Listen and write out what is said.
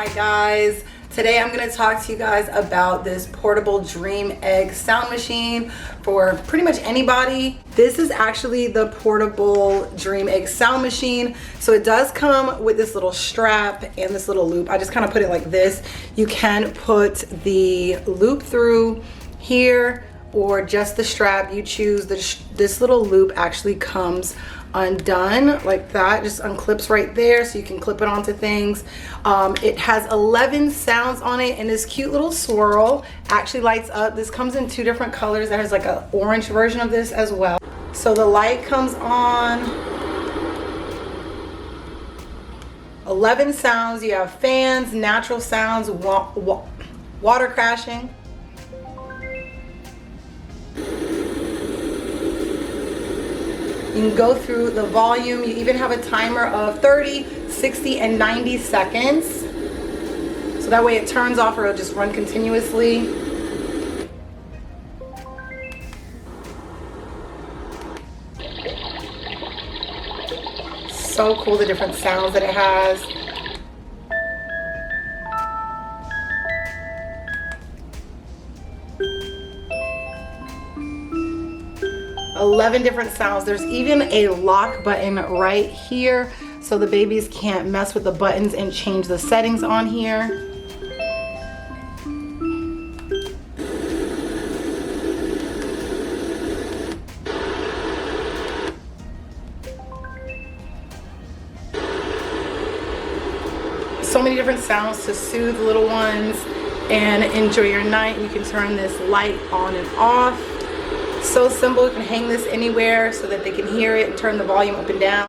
Hi guys, today I'm going to talk to you guys about this portable Dreamegg sound machine for pretty much anybody. This is actually the portable Dreamegg sound machine. So it does come with this little strap and this little loop. I just kind of put it like this. You can put the loop through here or just the strap. You choose. This little loop actually comes undone like that, just unclips right there so you can clip it onto things. It has 11 sounds on it, and this cute little swirl actually lights up. This comes in 2 different colors. There's like an orange version of this as well. So the light comes on. 11 sounds. You have fans, natural sounds, water crashing. You can go through the volume. You even have a timer of 30, 60, and 90 seconds. So that way it turns off or it'll just run continuously. So cool, the different sounds that it has. $11 different sounds. There's even a lock button right here so the babies can't mess with the buttons and change the settings on here. So many different sounds to soothe little ones and enjoy your night. You can turn this light on and off. So simple. You can hang this anywhere so that they can hear it and turn the volume up and down.